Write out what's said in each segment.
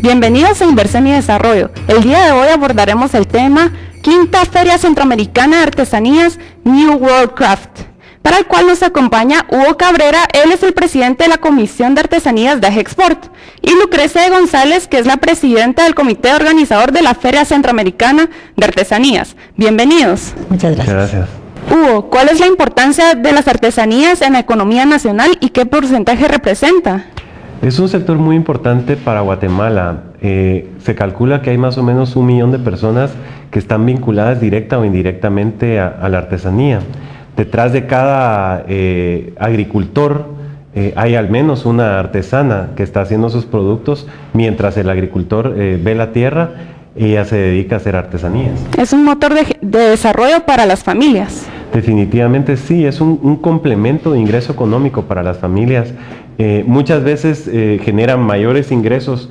Bienvenidos a Inversión y Desarrollo. El día de hoy abordaremos el tema Quinta Feria Centroamericana de Artesanías New World Craft, para el cual nos acompaña Hugo Cabrera. Él es el presidente de la Comisión de Artesanías de AGEXPORT, y Lucrecia González, que es la presidenta del comité organizador de la Feria Centroamericana de Artesanías. Bienvenidos. Muchas gracias. Muchas gracias. Hugo, ¿cuál es la importancia de las artesanías en la economía nacional y qué porcentaje representa? Es un sector muy importante para Guatemala. Se calcula que hay más o menos 1 millón de personas que están vinculadas directa o indirectamente a la artesanía. Detrás de cada agricultor hay al menos una artesana que está haciendo sus productos, mientras el agricultor ve la tierra. Ella se dedica a hacer artesanías. Es un motor de desarrollo para las familias. Definitivamente sí, es un complemento de ingreso económico para las familias. Muchas veces generan mayores ingresos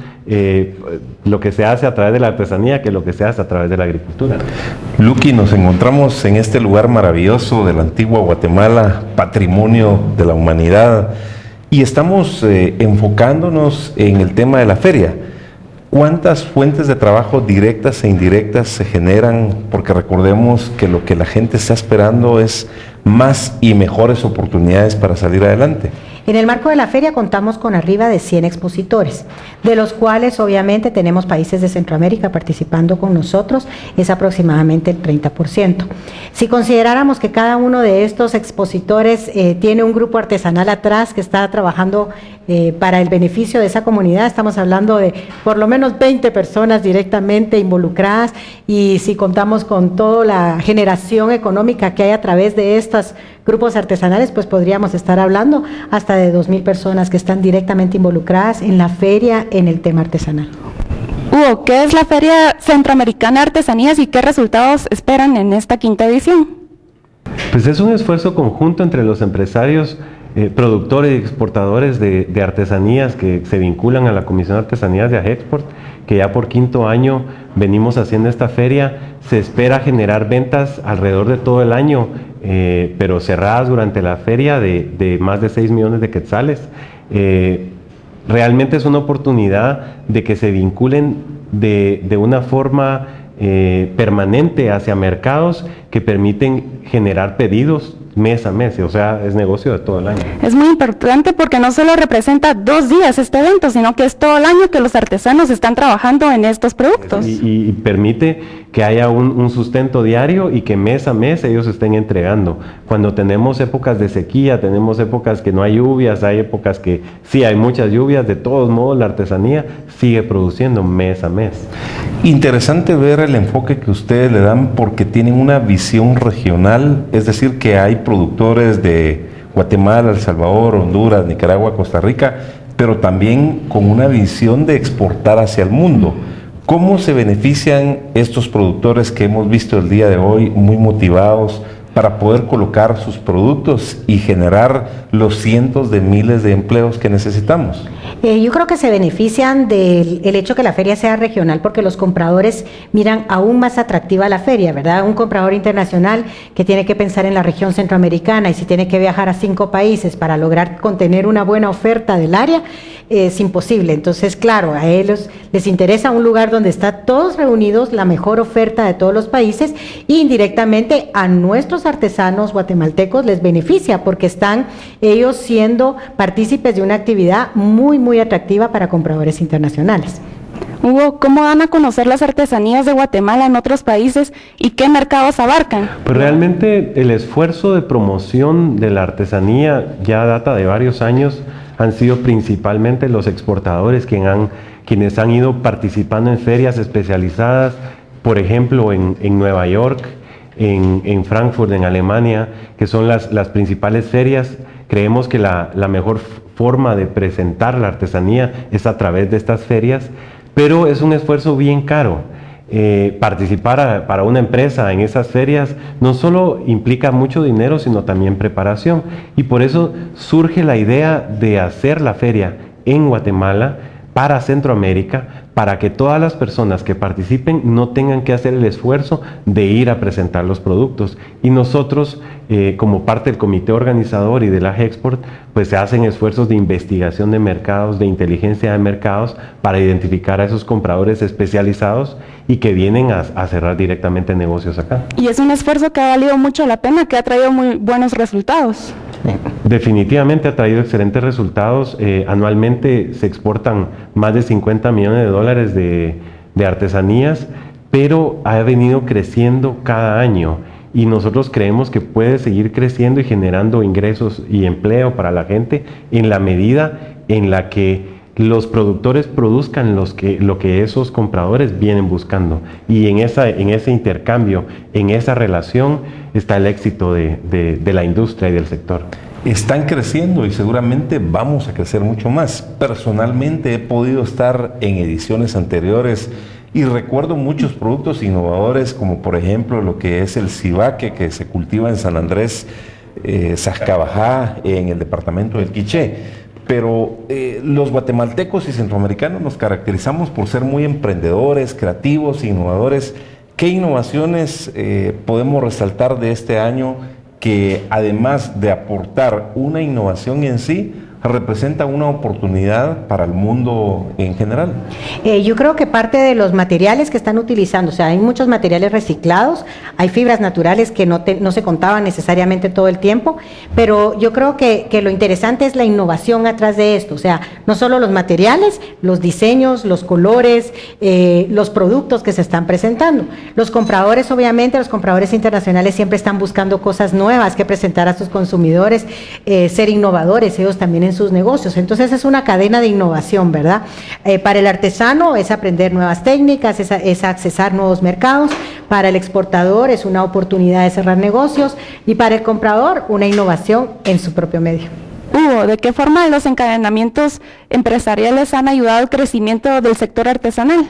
lo que se hace a través de la artesanía que lo que se hace a través de la agricultura. Luqui, nos encontramos en este lugar maravilloso de la antigua Guatemala, patrimonio de la humanidad, y estamos enfocándonos en el tema de la feria. ¿Cuántas fuentes de trabajo directas e indirectas se generan? Porque recordemos que lo que la gente está esperando es más y mejores oportunidades para salir adelante. En el marco de la feria contamos con arriba de 100 expositores, de los cuales obviamente tenemos países de Centroamérica participando con nosotros, es aproximadamente el 30%. Si consideráramos que cada uno de estos expositores tiene un grupo artesanal atrás que está trabajando para el beneficio de esa comunidad, estamos hablando de por lo menos 20 personas directamente involucradas, y si contamos con toda la generación económica que hay a través de estos grupos artesanales, pues podríamos estar hablando hasta de 2,000 personas que están directamente involucradas en la feria en el tema artesanal. Hugo, ¿qué es la Feria Centroamericana de Artesanías y qué resultados esperan en esta quinta edición? Pues es un esfuerzo conjunto entre los empresarios, productores y exportadores de artesanías que se vinculan a la Comisión de Artesanías de AGEXPORT, que ya por 5º año venimos haciendo esta feria. Se espera generar ventas alrededor de todo el año, pero cerradas durante la feria de más de 6 millones de quetzales. Realmente es una oportunidad de que se vinculen de una forma permanente hacia mercados que permiten generar pedidos mes a mes, o sea, es negocio de todo el año. Es muy importante porque no solo representa 2 días este evento, sino que es todo el año que los artesanos están trabajando en estos productos. Y permite que haya un sustento diario y que mes a mes ellos estén entregando. Cuando tenemos épocas de sequía, tenemos épocas que no hay lluvias, hay épocas que sí hay muchas lluvias, de todos modos la artesanía sigue produciendo mes a mes. Interesante ver el enfoque que ustedes le dan, porque tienen una visión regional, es decir, que hay productores de Guatemala, El Salvador, Honduras, Nicaragua, Costa Rica, pero también con una visión de exportar hacia el mundo. ¿Cómo se benefician estos productores que hemos visto el día de hoy muy motivados para poder colocar sus productos y generar los cientos de miles de empleos que necesitamos? Yo creo que se benefician del hecho que la feria sea regional, porque los compradores miran aún más atractiva la feria, ¿verdad? Un comprador internacional que tiene que pensar en la región centroamericana, y si tiene que viajar a 5 países para lograr contener una buena oferta del área, es imposible. Entonces, claro, a ellos les interesa un lugar donde están todos reunidos, la mejor oferta de todos los países, y indirectamente a nuestros artesanos guatemaltecos les beneficia, porque están ellos siendo partícipes de una actividad muy atractiva para compradores internacionales. Hugo, ¿cómo dan a conocer las artesanías de Guatemala en otros países y qué mercados abarcan? Pues realmente el esfuerzo de promoción de la artesanía ya data de varios años. Han sido principalmente los exportadores quienes han ido participando en ferias especializadas, por ejemplo en Nueva York, en Frankfurt, en Alemania, que son las principales ferias. Creemos que la mejor forma de presentar la artesanía es a través de estas ferias, pero es un esfuerzo bien caro. Participar para una empresa en esas ferias no solo implica mucho dinero, sino también preparación, y por eso surge la idea de hacer la feria en Guatemala para Centroamérica, para que todas las personas que participen no tengan que hacer el esfuerzo de ir a presentar los productos. Y nosotros, como parte del comité organizador y de la Gexport, pues se hacen esfuerzos de investigación de mercados, de inteligencia de mercados, para identificar a esos compradores especializados y que vienen a cerrar directamente negocios acá. Y es un esfuerzo que ha valido mucho la pena, que ha traído muy buenos resultados. Definitivamente ha traído excelentes resultados. Anualmente se exportan más de 50 millones de dólares de artesanías, pero ha venido creciendo cada año y nosotros creemos que puede seguir creciendo y generando ingresos y empleo para la gente en la medida en la que los productores produzcan lo que esos compradores vienen buscando. Y en ese intercambio, en esa relación, está el éxito de la industria y del sector. Están creciendo y seguramente vamos a crecer mucho más. Personalmente he podido estar en ediciones anteriores y recuerdo muchos productos innovadores, como por ejemplo lo que es el cibaque, que se cultiva en San Andrés, Sascabajá, en el departamento del Quiché. Pero los guatemaltecos y centroamericanos nos caracterizamos por ser muy emprendedores, creativos, innovadores. ¿Qué innovaciones podemos resaltar de este año que, además de aportar una innovación en sí, representa una oportunidad para el mundo en general? Yo creo que parte de los materiales que están utilizando, o sea, hay muchos materiales reciclados, hay fibras naturales que no se contaban necesariamente todo el tiempo, pero yo creo que lo interesante es la innovación atrás de esto, o sea, no solo los materiales, los diseños, los colores, los productos que se están presentando. Los compradores, obviamente, los compradores internacionales siempre están buscando cosas nuevas que presentar a sus consumidores, ser innovadores, ellos también en sus negocios. Entonces es una cadena de innovación, ¿verdad? Para el artesano es aprender nuevas técnicas, es accesar nuevos mercados. Para el exportador es una oportunidad de cerrar negocios y para el comprador una innovación en su propio medio. Hugo, ¿de qué forma los encadenamientos empresariales han ayudado al crecimiento del sector artesanal?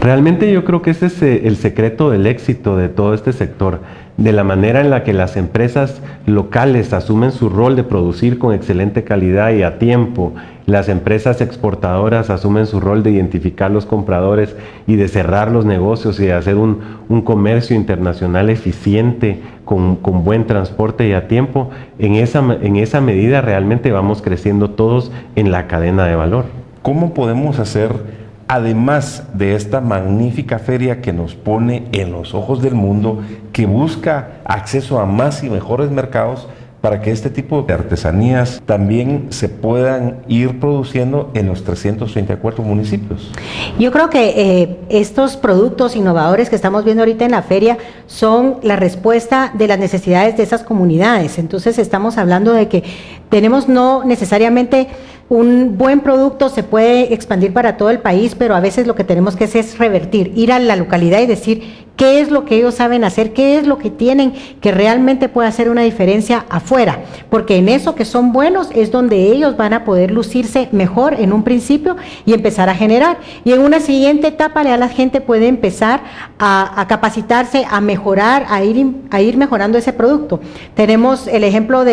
Realmente yo creo que ese es el secreto del éxito de todo este sector, de la manera en la que las empresas locales asumen su rol de producir con excelente calidad y a tiempo, las empresas exportadoras asumen su rol de identificar los compradores y de cerrar los negocios y de hacer un comercio internacional eficiente con buen transporte y a tiempo. En esa medida realmente vamos creciendo todos en la cadena de valor. ¿Cómo podemos hacer, además de esta magnífica feria que nos pone en los ojos del mundo, que busca acceso a más y mejores mercados, para que este tipo de artesanías también se puedan ir produciendo en los 334 municipios? Yo creo que estos productos innovadores que estamos viendo ahorita en la feria son la respuesta de las necesidades de esas comunidades. Entonces estamos hablando de que tenemos no necesariamente un buen producto se puede expandir para todo el país, pero a veces lo que tenemos que hacer es revertir, ir a la localidad y decir qué es lo que ellos saben hacer, qué es lo que tienen que realmente puede hacer una diferencia afuera, porque en eso que son buenos es donde ellos van a poder lucirse mejor en un principio y empezar a generar. Y en una siguiente etapa ya la gente puede empezar a capacitarse, a mejorar, a ir mejorando ese producto. Tenemos el ejemplo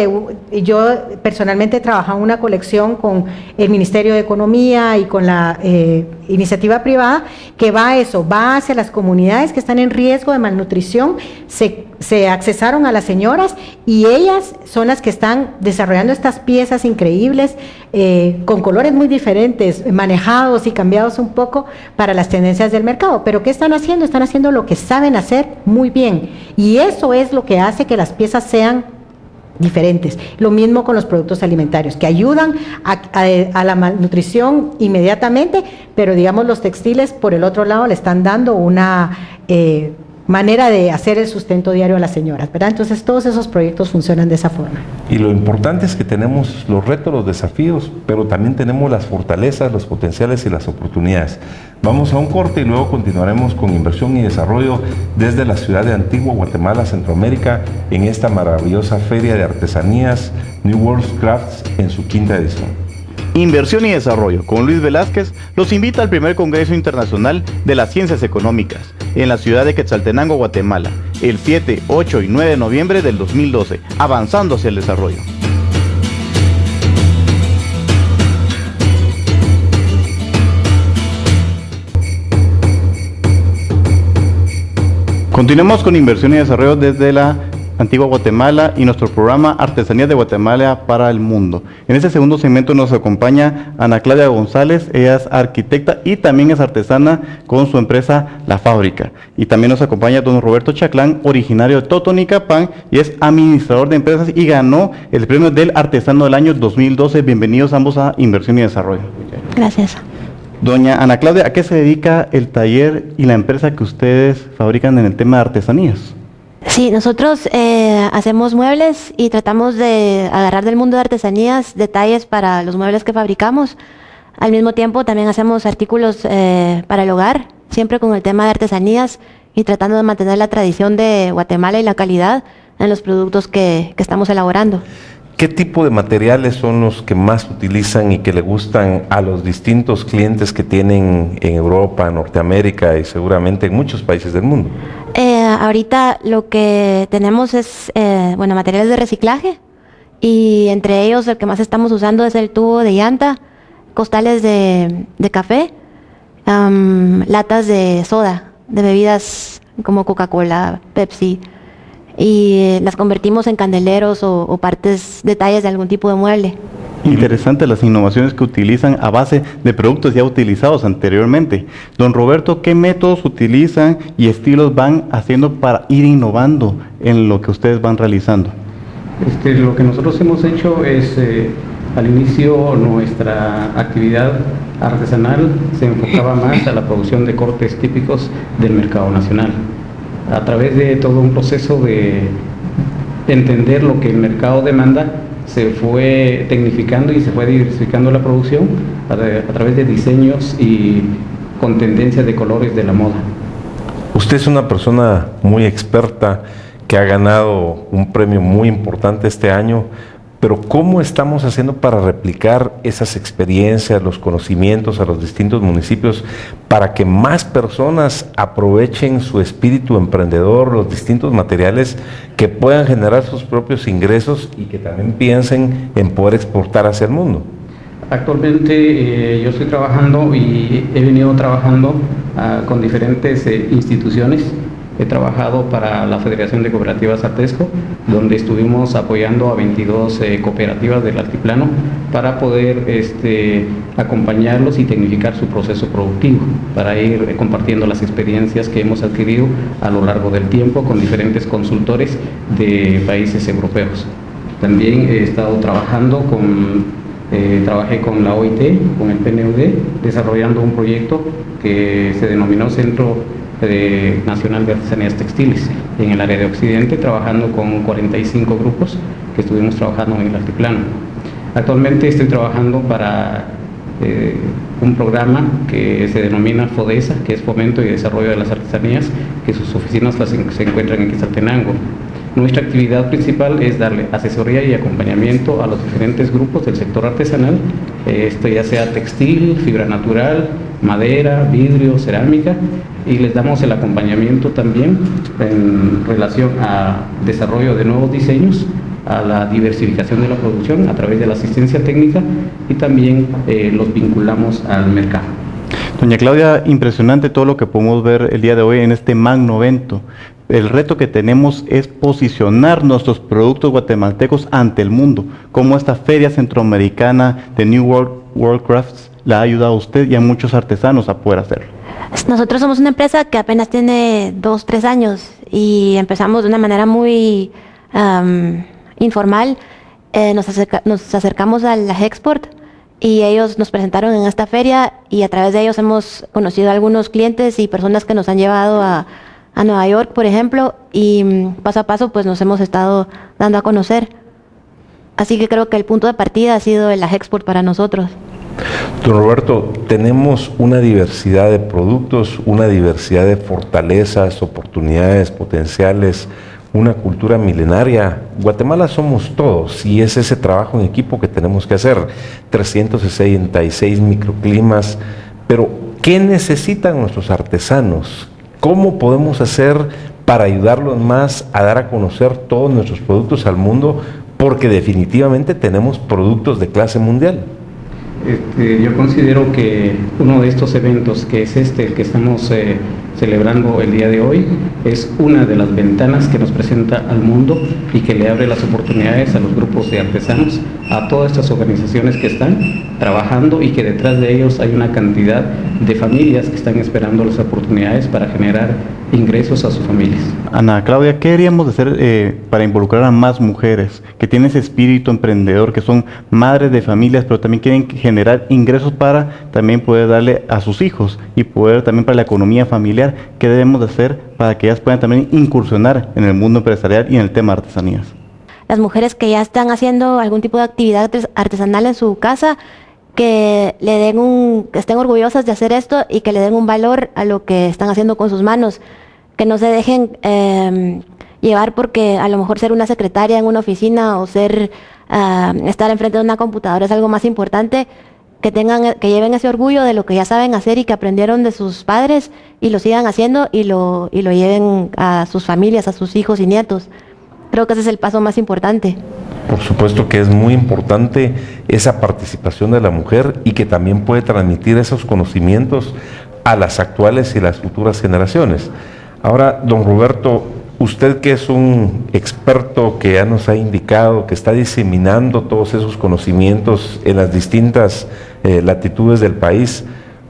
yo personalmente he trabajado en una colección con el Ministerio de Economía y con la iniciativa privada, que va hacia las comunidades que están en riesgo de malnutrición. Se accesaron a las señoras y ellas son las que están desarrollando estas piezas increíbles con colores muy diferentes, manejados y cambiados un poco para las tendencias del mercado. Pero ¿qué están haciendo? Están haciendo lo que saben hacer muy bien, y eso es lo que hace que las piezas sean diferentes. Lo mismo con los productos alimentarios, que ayudan a la malnutrición inmediatamente, pero digamos los textiles por el otro lado le están dando una manera de hacer el sustento diario a las señoras, ¿verdad? Entonces todos esos proyectos funcionan de esa forma. Y lo importante es que tenemos los retos, los desafíos, pero también tenemos las fortalezas, los potenciales y las oportunidades. Vamos a un corte y luego continuaremos con inversión y desarrollo desde la ciudad de Antigua, Guatemala, Centroamérica, en esta maravillosa feria de artesanías New World Crafts en su 5ª edición. Inversión y Desarrollo, con Luis Velázquez, los invita al primer Congreso Internacional de las Ciencias Económicas en la ciudad de Quetzaltenango, Guatemala, el 7, 8 y 9 de noviembre del 2012, avanzando hacia el desarrollo. Continuamos con inversión y desarrollo desde la antigua Guatemala y nuestro programa Artesanías de Guatemala para el Mundo. En este segundo segmento nos acompaña Ana Claudia González, ella es arquitecta y también es artesana con su empresa La Fábrica. Y también nos acompaña don Roberto Chaclán, originario de Totonicapán y es administrador de empresas y ganó el premio del Artesano del Año 2012. Bienvenidos ambos a Inversión y Desarrollo. Gracias. Doña Ana Claudia, ¿a qué se dedica el taller y la empresa que ustedes fabrican en el tema de artesanías? Sí, nosotros hacemos muebles y tratamos de agarrar del mundo de artesanías detalles para los muebles que fabricamos. Al mismo tiempo también hacemos artículos para el hogar, siempre con el tema de artesanías y tratando de mantener la tradición de Guatemala y la calidad en los productos que estamos elaborando. ¿Qué tipo de materiales son los que más utilizan y que le gustan a los distintos clientes que tienen en Europa, Norteamérica y seguramente en muchos países del mundo? Ahorita lo que tenemos es materiales de reciclaje y entre ellos el que más estamos usando es el tubo de llanta, costales de café, latas de soda, de bebidas como Coca-Cola, Pepsi, y las convertimos en candeleros o partes, detalles de algún tipo de mueble. Interesante las innovaciones que utilizan a base de productos ya utilizados anteriormente. Don Roberto, ¿qué métodos utilizan y estilos van haciendo para ir innovando en lo que ustedes van realizando? Lo que nosotros hemos hecho es, al inicio nuestra actividad artesanal se enfocaba más a la producción de cortes típicos del mercado nacional. A través de todo un proceso de entender lo que el mercado demanda, se fue tecnificando y se fue diversificando la producción a través de diseños y con tendencias de colores de la moda. Usted es una persona muy experta que ha ganado un premio muy importante este año, pero ¿cómo estamos haciendo para replicar esas experiencias, los conocimientos a los distintos municipios para que más personas aprovechen su espíritu emprendedor, los distintos materiales que puedan generar sus propios ingresos y que también piensen en poder exportar hacia el mundo? Actualmente yo estoy trabajando y he venido trabajando con diferentes instituciones. He trabajado para la Federación de Cooperativas Artesco, donde estuvimos apoyando a 22 cooperativas del altiplano para poder acompañarlos y tecnificar su proceso productivo, para ir compartiendo las experiencias que hemos adquirido a lo largo del tiempo con diferentes consultores de países europeos. También he estado trabajando trabajé con la OIT, con el PNUD, desarrollando un proyecto que se denominó Centro Nacional de Artesanías Textiles en el área de Occidente, trabajando con 45 grupos que estuvimos trabajando en el altiplano. Actualmente estoy trabajando para un programa que se denomina FODESA, que es Fomento y Desarrollo de las Artesanías, que sus oficinas se encuentran en Quetzaltenango. Nuestra actividad principal es darle asesoría y acompañamiento a los diferentes grupos del sector artesanal, ya sea textil, fibra natural, madera, vidrio, cerámica, y les damos el acompañamiento también en relación a desarrollo de nuevos diseños, a la diversificación de la producción a través de la asistencia técnica y también los vinculamos al mercado. Doña Claudia, impresionante todo lo que podemos ver el día de hoy en este magno evento. El reto que tenemos es posicionar nuestros productos guatemaltecos ante el mundo, como esta Feria Centroamericana de New World Crafts la ha ayudado a usted y a muchos artesanos a poder hacerlo. Nosotros somos una empresa que apenas tiene 2-3 años y empezamos de una manera muy informal. Nos acercamos a la Hexport y ellos nos presentaron en esta feria y a través de ellos hemos conocido a algunos clientes y personas que nos han llevado a Nueva York, por ejemplo, y paso a paso pues nos hemos estado dando a conocer. Así que creo que el punto de partida ha sido la Hexport para nosotros. Don Roberto, tenemos una diversidad de productos, una diversidad de fortalezas, oportunidades, potenciales, una cultura milenaria. Guatemala somos todos y es ese trabajo en equipo que tenemos que hacer. 366 microclimas, pero ¿qué necesitan nuestros artesanos? ¿Cómo podemos hacer para ayudarlos más a dar a conocer todos nuestros productos al mundo? Porque definitivamente tenemos productos de clase mundial. Yo considero que uno de estos eventos, que es el que estamos celebrando el día de hoy. Es una de las ventanas que nos presenta al mundo y que le abre las oportunidades a los grupos de artesanos, a todas estas organizaciones que están trabajando y que detrás de ellos hay una cantidad de familias que están esperando las oportunidades para generar ingresos a sus familias. Ana Claudia, ¿qué deberíamos hacer para involucrar a más mujeres que tienen ese espíritu emprendedor, que son madres de familias, pero también quieren generar ingresos para también poder darle a sus hijos y poder también para la economía familiar? ¿Qué debemos de hacer para que ellas puedan también incursionar en el mundo empresarial y en el tema de artesanías? Las mujeres que ya están haciendo algún tipo de actividad artesanal en su casa, que estén orgullosas de hacer esto y que le den un valor a lo que están haciendo con sus manos, que no se dejen llevar porque a lo mejor ser una secretaria en una oficina o estar enfrente de una computadora es algo más importante, que lleven ese orgullo de lo que ya saben hacer y que aprendieron de sus padres y lo sigan haciendo y lo lleven a sus familias, a sus hijos y nietos. Creo que ese es el paso más importante. Por supuesto que es muy importante esa participación de la mujer y que también puede transmitir esos conocimientos a las actuales y las futuras generaciones. Ahora, don Roberto, usted que es un experto que ya nos ha indicado que está diseminando todos esos conocimientos en las distintas latitudes del país,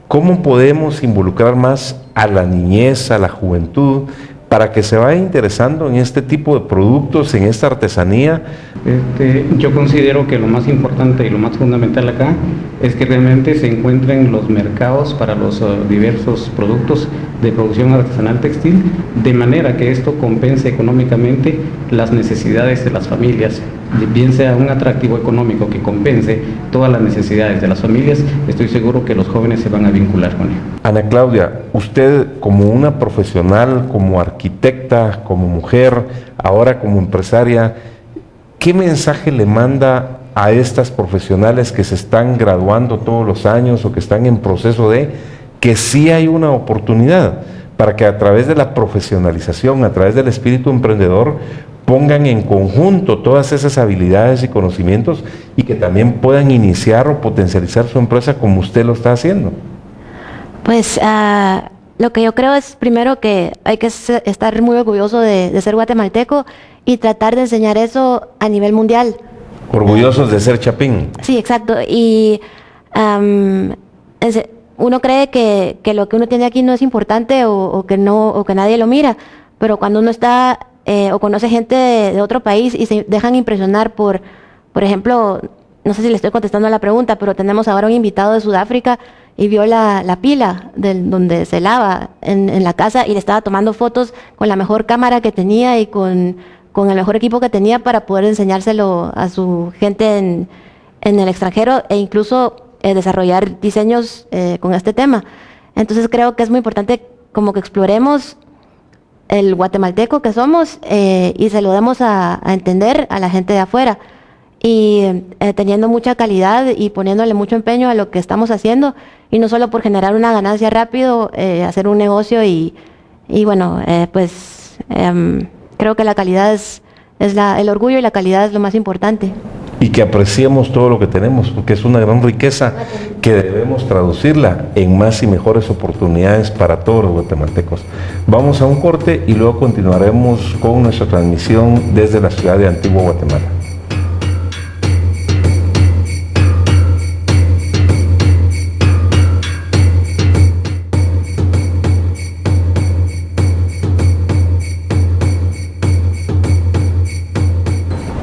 ¿cómo podemos involucrar más a la niñez, a la juventud, para que se vaya interesando en este tipo de productos, en esta artesanía? Yo considero que lo más importante y lo más fundamental acá es que realmente se encuentren los mercados para los diversos productos de producción artesanal textil, de manera que esto compense económicamente las necesidades de las familias, bien sea un atractivo económico que compense todas las necesidades de las familias. Estoy seguro que los jóvenes se van a vincular con ello. Ana Claudia, usted como una profesional, como arquitecta, como mujer, ahora como empresaria, ¿qué mensaje le manda a estas profesionales que se están graduando todos los años o que están en proceso que sí hay una oportunidad para que a través de la profesionalización, a través del espíritu emprendedor, pongan en conjunto todas esas habilidades y conocimientos y que también puedan iniciar o potencializar su empresa como usted lo está haciendo? Pues lo que yo creo es primero que hay que estar muy orgulloso de ser guatemalteco y tratar de enseñar eso a nivel mundial. Orgullosos de ser chapín. Sí, exacto. Y uno cree que lo que uno tiene aquí no es importante o que nadie lo mira, pero cuando uno está o conoce gente de otro país y se dejan impresionar por ejemplo, no sé si le estoy contestando a la pregunta, pero tenemos ahora un invitado de Sudáfrica y vio la pila donde se lava en la casa y le estaba tomando fotos con la mejor cámara que tenía y con el mejor equipo que tenía para poder enseñárselo a su gente en el extranjero e incluso desarrollar diseños con este tema. Entonces creo que es muy importante como que exploremos el guatemalteco que somos y se lo demos a entender a la gente de afuera. Y teniendo mucha calidad y poniéndole mucho empeño a lo que estamos haciendo y no solo por generar una ganancia rápido, hacer un negocio y bueno, creo que la calidad es el orgullo y la calidad es lo más importante. Y que apreciemos todo lo que tenemos, porque es una gran riqueza que debemos traducirla en más y mejores oportunidades para todos los guatemaltecos. Vamos a un corte y luego continuaremos con nuestra transmisión desde la ciudad de Antigua Guatemala.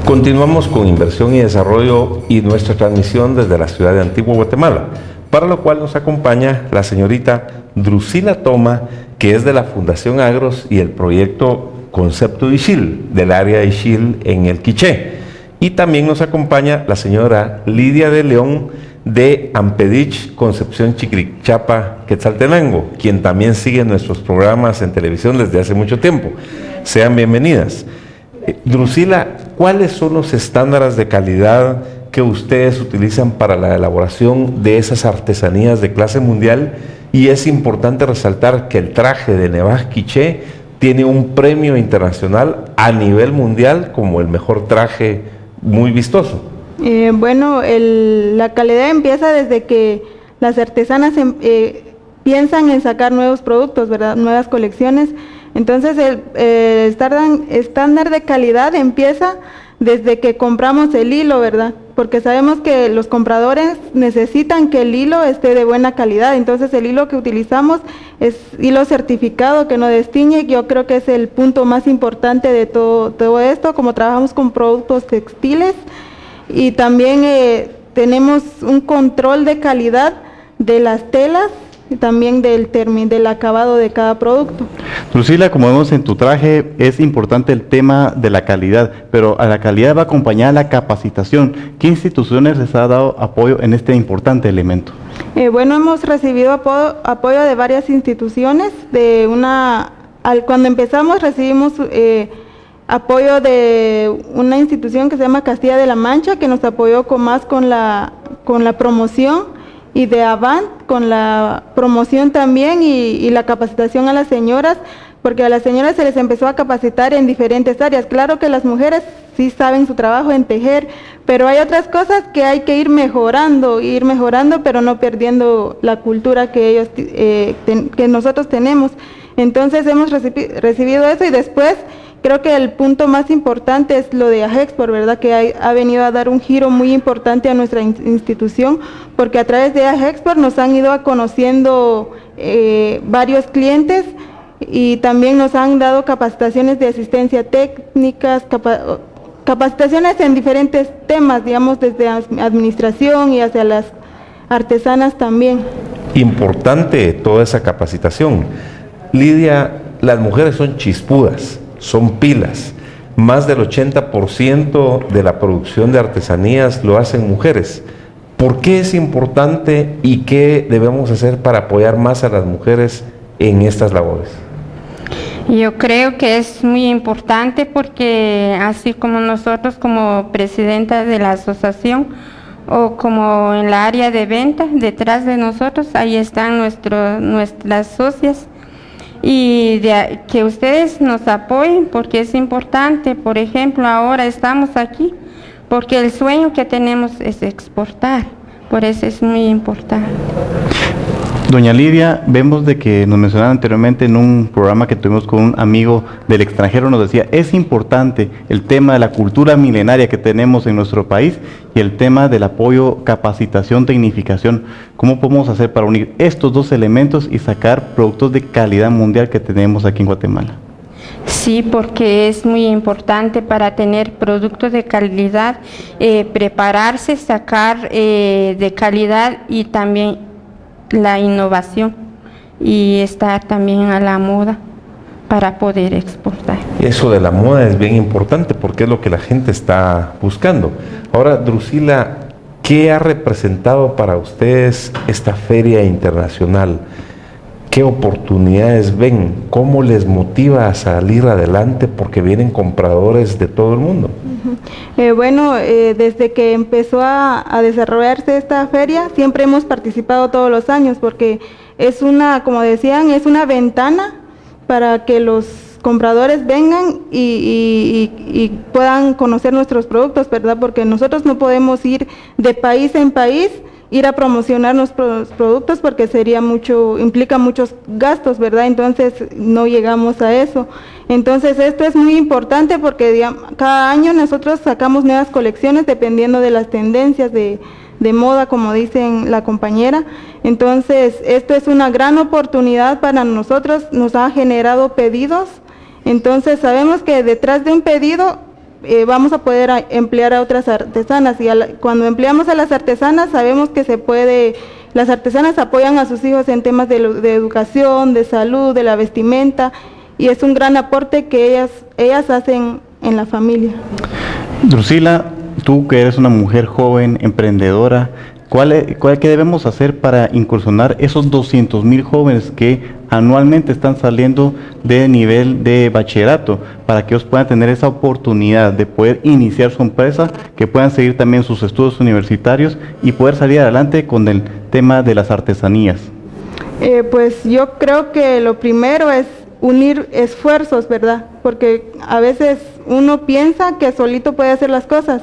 Continuamos con inversión y desarrollo y nuestra transmisión desde la ciudad de Antigua Guatemala, para lo cual nos acompaña la señorita Drusila Toma, que es de la Fundación Agros y el proyecto Concepto Ixil, del área de Ixil en el Quiché. Y también nos acompaña la señora Lidia de León, de Ampedich, Concepción Chiquirichapa, Quetzaltenango, quien también sigue nuestros programas en televisión desde hace mucho tiempo. Sean bienvenidas. Drusila, ¿cuáles son los estándares de calidad que ustedes utilizan para la elaboración de esas artesanías de clase mundial? Y es importante resaltar que el traje de Nevaj Quiché tiene un premio internacional a nivel mundial como el mejor traje muy vistoso. La calidad empieza desde que las artesanas piensan en sacar nuevos productos, ¿verdad? Nuevas colecciones. Entonces el estándar de calidad empieza desde que compramos el hilo, ¿verdad? Porque sabemos que los compradores necesitan que el hilo esté de buena calidad. Entonces el hilo que utilizamos es hilo certificado que no destiñe. Yo creo que es el punto más importante de todo esto, como trabajamos con productos textiles. Y también tenemos un control de calidad de las telas y también del acabado de cada producto. Drusila, como vemos en tu traje, es importante el tema de la calidad, pero a la calidad va acompañada la capacitación. ¿Qué instituciones les ha dado apoyo en este importante elemento? Bueno, hemos recibido apoyo de varias instituciones. Cuando empezamos recibimos apoyo de una institución que se llama Castilla de la Mancha, que nos apoyó con la promoción, y de Avant con la promoción también y la capacitación a las señoras, porque a las señoras se les empezó a capacitar en diferentes áreas. Claro que las mujeres sí saben su trabajo en tejer, pero hay otras cosas que hay que ir mejorando, pero no perdiendo la cultura que nosotros tenemos. Entonces hemos recibido eso, y después creo que el punto más importante es lo de AGEXPOR, ¿verdad? Que ha venido a dar un giro muy importante a nuestra institución, porque a través de AGEXPOR nos han ido conociendo varios clientes, y también nos han dado capacitaciones de asistencia técnicas, capacitaciones en diferentes temas, digamos, desde administración y hacia las artesanas también. Importante toda esa capacitación. Lidia, las mujeres son chispudas, son pilas. Más del 80% de la producción de artesanías lo hacen mujeres. ¿Por qué es importante y qué debemos hacer para apoyar más a las mujeres en estas labores? Yo creo que es muy importante porque así como nosotros como presidenta de la asociación o como en la área de venta, detrás de nosotros, ahí están nuestras socias, y que ustedes nos apoyen porque es importante. Por ejemplo, ahora estamos aquí porque el sueño que tenemos es exportar, por eso es muy importante. Doña Lidia, vemos de que nos mencionaron anteriormente en un programa que tuvimos con un amigo del extranjero, nos decía, es importante el tema de la cultura milenaria que tenemos en nuestro país y el tema del apoyo, capacitación, tecnificación. ¿Cómo podemos hacer para unir estos dos elementos y sacar productos de calidad mundial que tenemos aquí en Guatemala? Sí, porque es muy importante para tener productos de calidad, prepararse, sacar de calidad y también la innovación y estar también a la moda para poder exportar. Eso de la moda es bien importante porque es lo que la gente está buscando. Ahora, Drusila, ¿qué ha representado para ustedes esta feria internacional? ¿Qué oportunidades ven? ¿Cómo les motiva a salir adelante? Porque vienen compradores de todo el mundo. Desde que empezó a desarrollarse esta feria, siempre hemos participado todos los años, porque es como decían, es una ventana para que los compradores vengan y puedan conocer nuestros productos, ¿verdad? Porque nosotros no podemos ir de país en país, ir a promocionar nuestros productos, porque implica muchos gastos, ¿verdad? Entonces no llegamos a eso. Entonces esto es muy importante porque cada año nosotros sacamos nuevas colecciones dependiendo de las tendencias de moda, como dicen la compañera. Entonces esto es una gran oportunidad para nosotros, nos ha generado pedidos. Entonces sabemos que detrás de un pedido vamos a poder emplear a otras artesanas, y cuando empleamos a las artesanas sabemos que las artesanas apoyan a sus hijos en temas de educación, de salud, de la vestimenta, y es un gran aporte que ellas hacen en la familia. Drusila, tú que eres una mujer joven, emprendedora, ¿qué debemos hacer para incursionar esos 200,000 jóvenes que anualmente están saliendo de nivel de bachillerato, para que ellos puedan tener esa oportunidad de poder iniciar su empresa, que puedan seguir también sus estudios universitarios y poder salir adelante con el tema de las artesanías? Pues yo creo que lo primero es unir esfuerzos, ¿verdad? Porque a veces uno piensa que solito puede hacer las cosas.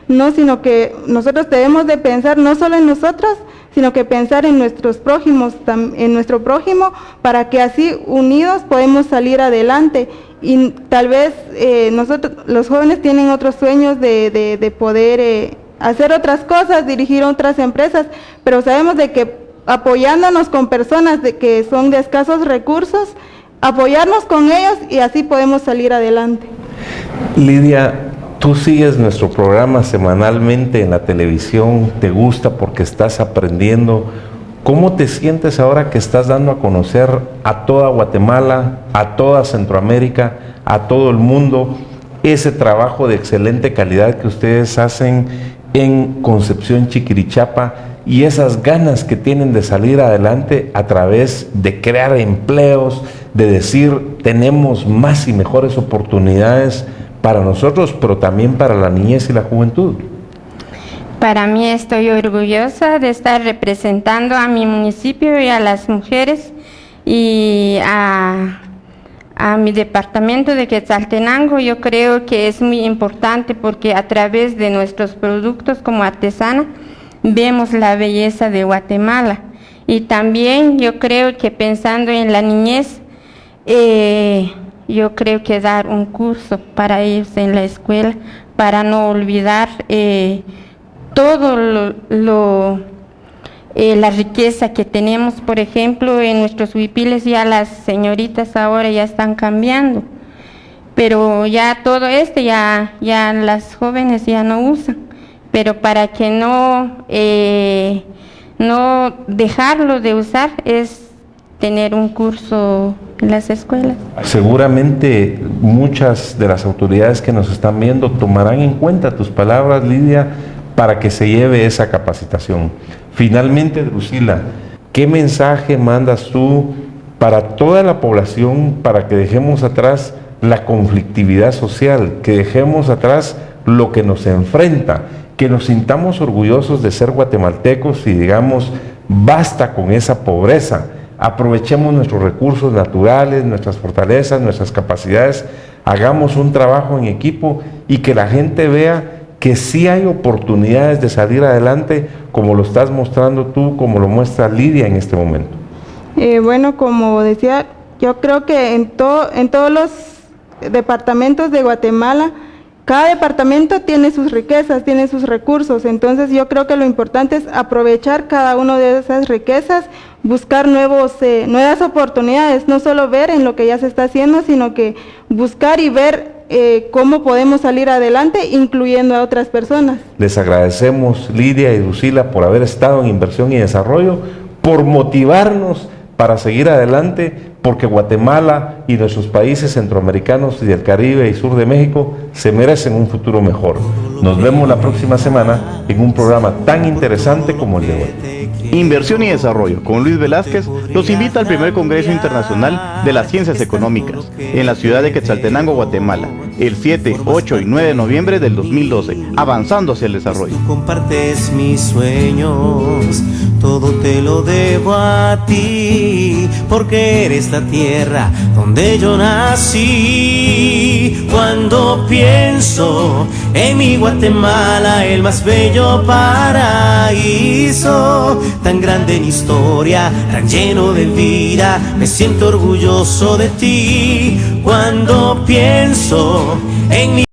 No, sino que nosotros debemos de pensar no solo en nosotros, sino que pensar en nuestros prójimos, en nuestro prójimo, para que así unidos podemos salir adelante. Y tal vez nosotros, los jóvenes, tienen otros sueños de poder hacer otras cosas, dirigir otras empresas, pero sabemos de que apoyándonos con personas que son de escasos recursos, apoyarnos con ellos y así podemos salir adelante. Lidia, tú sigues nuestro programa semanalmente en la televisión, te gusta porque estás aprendiendo. ¿Cómo te sientes ahora que estás dando a conocer a toda Guatemala, a toda Centroamérica, a todo el mundo, ese trabajo de excelente calidad que ustedes hacen en Concepción Chiquirichapa y esas ganas que tienen de salir adelante a través de crear empleos, de decir tenemos más y mejores oportunidades para nosotros, pero también para la niñez y la juventud? Para mí estoy orgullosa de estar representando a mi municipio y a las mujeres y a mi departamento de Quetzaltenango. Yo creo que es muy importante porque a través de nuestros productos como artesana vemos la belleza de Guatemala. Y también yo creo que pensando en la niñez, yo creo que dar un curso para ellos en la escuela, para no olvidar todo la riqueza que tenemos. Por ejemplo, en nuestros huipiles ya las señoritas ahora ya están cambiando, pero ya todo ya las jóvenes ya no usan, pero para que no dejarlo de usar es tener un curso en las escuelas. Seguramente muchas de las autoridades que nos están viendo tomarán en cuenta tus palabras, Lidia, para que se lleve esa capacitación. Finalmente, Drusila, ¿qué mensaje mandas tú para toda la población para que dejemos atrás la conflictividad social, que dejemos atrás lo que nos enfrenta, que nos sintamos orgullosos de ser guatemaltecos y digamos, basta con esa pobreza, aprovechemos nuestros recursos naturales, nuestras fortalezas, nuestras capacidades, hagamos un trabajo en equipo y que la gente vea que sí hay oportunidades de salir adelante, como lo estás mostrando tú, como lo muestra Lidia en este momento? Bueno, como decía, yo creo que en todos los departamentos de Guatemala, cada departamento tiene sus riquezas, tiene sus recursos. Entonces yo creo que lo importante es aprovechar cada una de esas riquezas, buscar nuevas oportunidades, no solo ver en lo que ya se está haciendo, sino que buscar y ver cómo podemos salir adelante, incluyendo a otras personas. Les agradecemos, Lidia y Drusila, por haber estado en Inversión y Desarrollo, por motivarnos para seguir adelante, porque Guatemala y nuestros países centroamericanos y del Caribe y sur de México se merecen un futuro mejor. Nos vemos la próxima semana en un programa tan interesante como el de hoy. Inversión y Desarrollo con Luis Velázquez los invita al primer Congreso Internacional de las Ciencias Económicas en la ciudad de Quetzaltenango, Guatemala, el 7, 8 y 9 de noviembre del 2012, avanzando hacia el desarrollo. Tú compartes mis sueños, todo te lo debo a ti, porque eres la tierra donde yo nací. Cuando pienso en mi Guatemala, el más bello paraíso, tan grande en historia, tan lleno de vida, me siento orgulloso de ti. Cuando pienso en mi